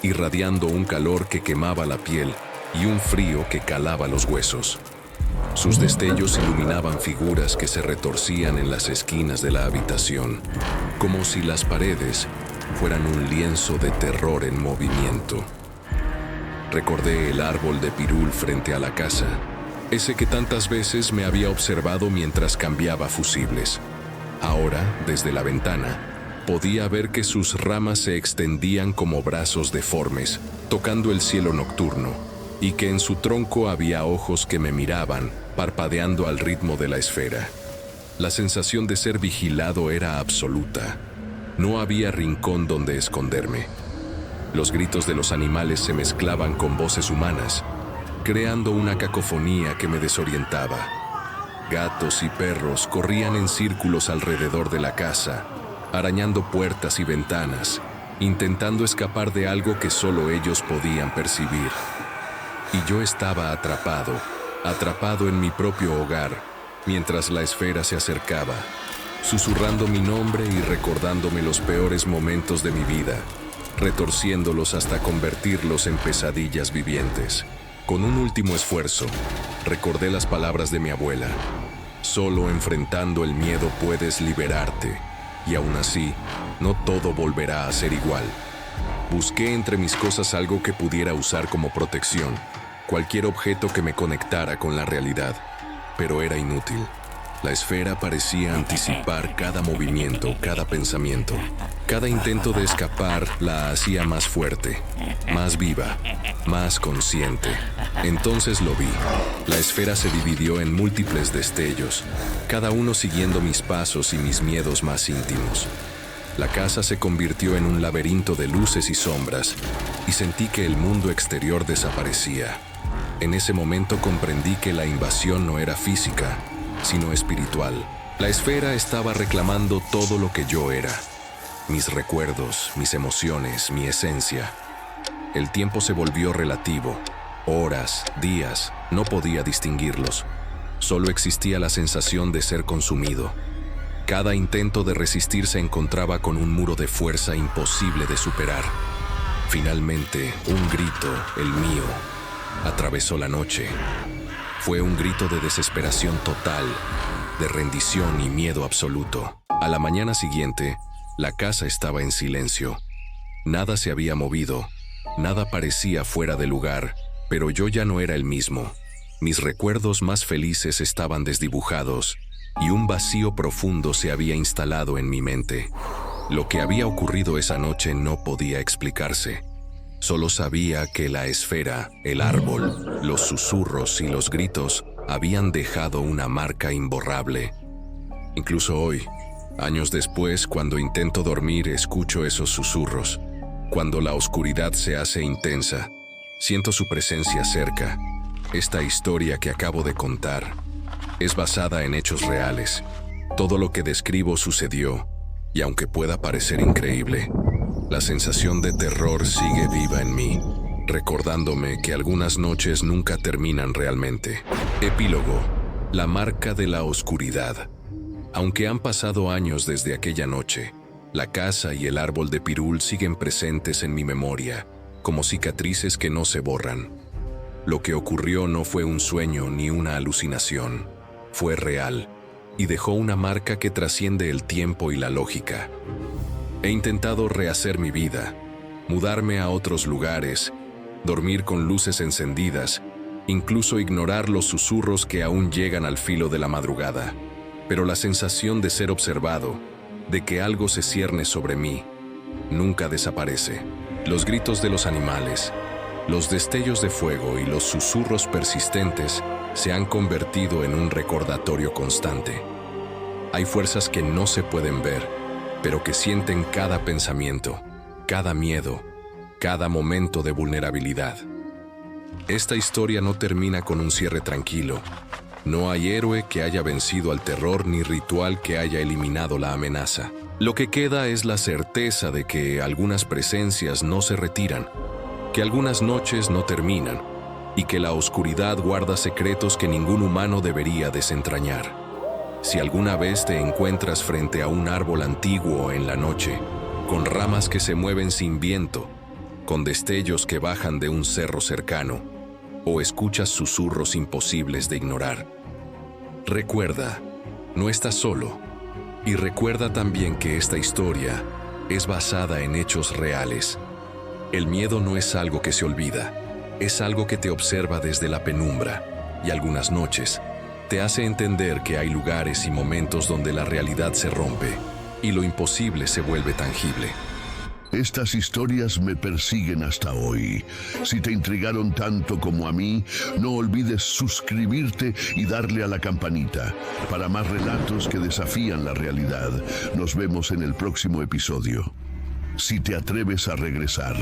irradiando un calor que quemaba la piel y un frío que calaba los huesos. Sus destellos iluminaban figuras que se retorcían en las esquinas de la habitación, como si las paredes fueran un lienzo de terror en movimiento. Recordé el árbol de pirul frente a la casa, ese que tantas veces me había observado mientras cambiaba fusibles. Ahora, desde la ventana, podía ver que sus ramas se extendían como brazos deformes, tocando el cielo nocturno, y que en su tronco había ojos que me miraban, parpadeando al ritmo de la esfera. La sensación de ser vigilado era absoluta. No había rincón donde esconderme. Los gritos de los animales se mezclaban con voces humanas, creando una cacofonía que me desorientaba. Gatos y perros corrían en círculos alrededor de la casa, arañando puertas y ventanas, intentando escapar de algo que solo ellos podían percibir. Y yo estaba atrapado en mi propio hogar, mientras la esfera se acercaba, susurrando mi nombre y recordándome los peores momentos de mi vida, retorciéndolos hasta convertirlos en pesadillas vivientes. Con un último esfuerzo, recordé las palabras de mi abuela: solo enfrentando el miedo puedes liberarte, y aún así, no todo volverá a ser igual. Busqué entre mis cosas algo que pudiera usar como protección, cualquier objeto que me conectara con la realidad, pero era inútil. La esfera parecía anticipar cada movimiento, cada pensamiento. Cada intento de escapar la hacía más fuerte, más viva, más consciente. Entonces lo vi. La esfera se dividió en múltiples destellos, cada uno siguiendo mis pasos y mis miedos más íntimos. La casa se convirtió en un laberinto de luces y sombras, y sentí que el mundo exterior desaparecía. En ese momento comprendí que la invasión no era física, sino espiritual. La esfera estaba reclamando todo lo que yo era. Mis recuerdos, mis emociones, mi esencia. El tiempo se volvió relativo. Horas, días, no podía distinguirlos. Solo existía la sensación de ser consumido. Cada intento de resistir se encontraba con un muro de fuerza imposible de superar. Finalmente, un grito, el mío, atravesó la noche. Fue un grito de desesperación total, de rendición y miedo absoluto. A la mañana siguiente, la casa estaba en silencio. Nada se había movido, nada parecía fuera de lugar, pero yo ya no era el mismo. Mis recuerdos más felices estaban desdibujados, y un vacío profundo se había instalado en mi mente. Lo que había ocurrido esa noche no podía explicarse. Solo sabía que la esfera, el árbol, los susurros y los gritos habían dejado una marca imborrable. Incluso hoy, años después, cuando intento dormir, escucho esos susurros. Cuando la oscuridad se hace intensa, siento su presencia cerca. Esta historia que acabo de contar es basada en hechos reales. Todo lo que describo sucedió, y aunque pueda parecer increíble, la sensación de terror sigue viva en mí, recordándome que algunas noches nunca terminan realmente. Epílogo: la marca de la oscuridad. Aunque han pasado años desde aquella noche, la casa y el árbol de pirul siguen presentes en mi memoria, como cicatrices que no se borran. Lo que ocurrió no fue un sueño ni una alucinación, fue real, y dejó una marca que trasciende el tiempo y la lógica. He intentado rehacer mi vida, mudarme a otros lugares, dormir con luces encendidas, incluso ignorar los susurros que aún llegan al filo de la madrugada. Pero la sensación de ser observado, de que algo se cierne sobre mí, nunca desaparece. Los gritos de los animales, los destellos de fuego y los susurros persistentes se han convertido en un recordatorio constante. Hay fuerzas que no se pueden ver, pero que sienten cada pensamiento, cada miedo, cada momento de vulnerabilidad. Esta historia no termina con un cierre tranquilo. No hay héroe que haya vencido al terror ni ritual que haya eliminado la amenaza. Lo que queda es la certeza de que algunas presencias no se retiran, que algunas noches no terminan y que la oscuridad guarda secretos que ningún humano debería desentrañar. Si alguna vez te encuentras frente a un árbol antiguo en la noche, con ramas que se mueven sin viento, con destellos que bajan de un cerro cercano, o escuchas susurros imposibles de ignorar, recuerda, no estás solo. Y recuerda también que esta historia es basada en hechos reales. El miedo no es algo que se olvida, es algo que te observa desde la penumbra, y algunas noches te hace entender que hay lugares y momentos donde la realidad se rompe y lo imposible se vuelve tangible. Estas historias me persiguen hasta hoy. Si te intrigaron tanto como a mí, no olvides suscribirte y darle a la campanita para más relatos que desafían la realidad. Nos vemos en el próximo episodio. Si te atreves a regresar.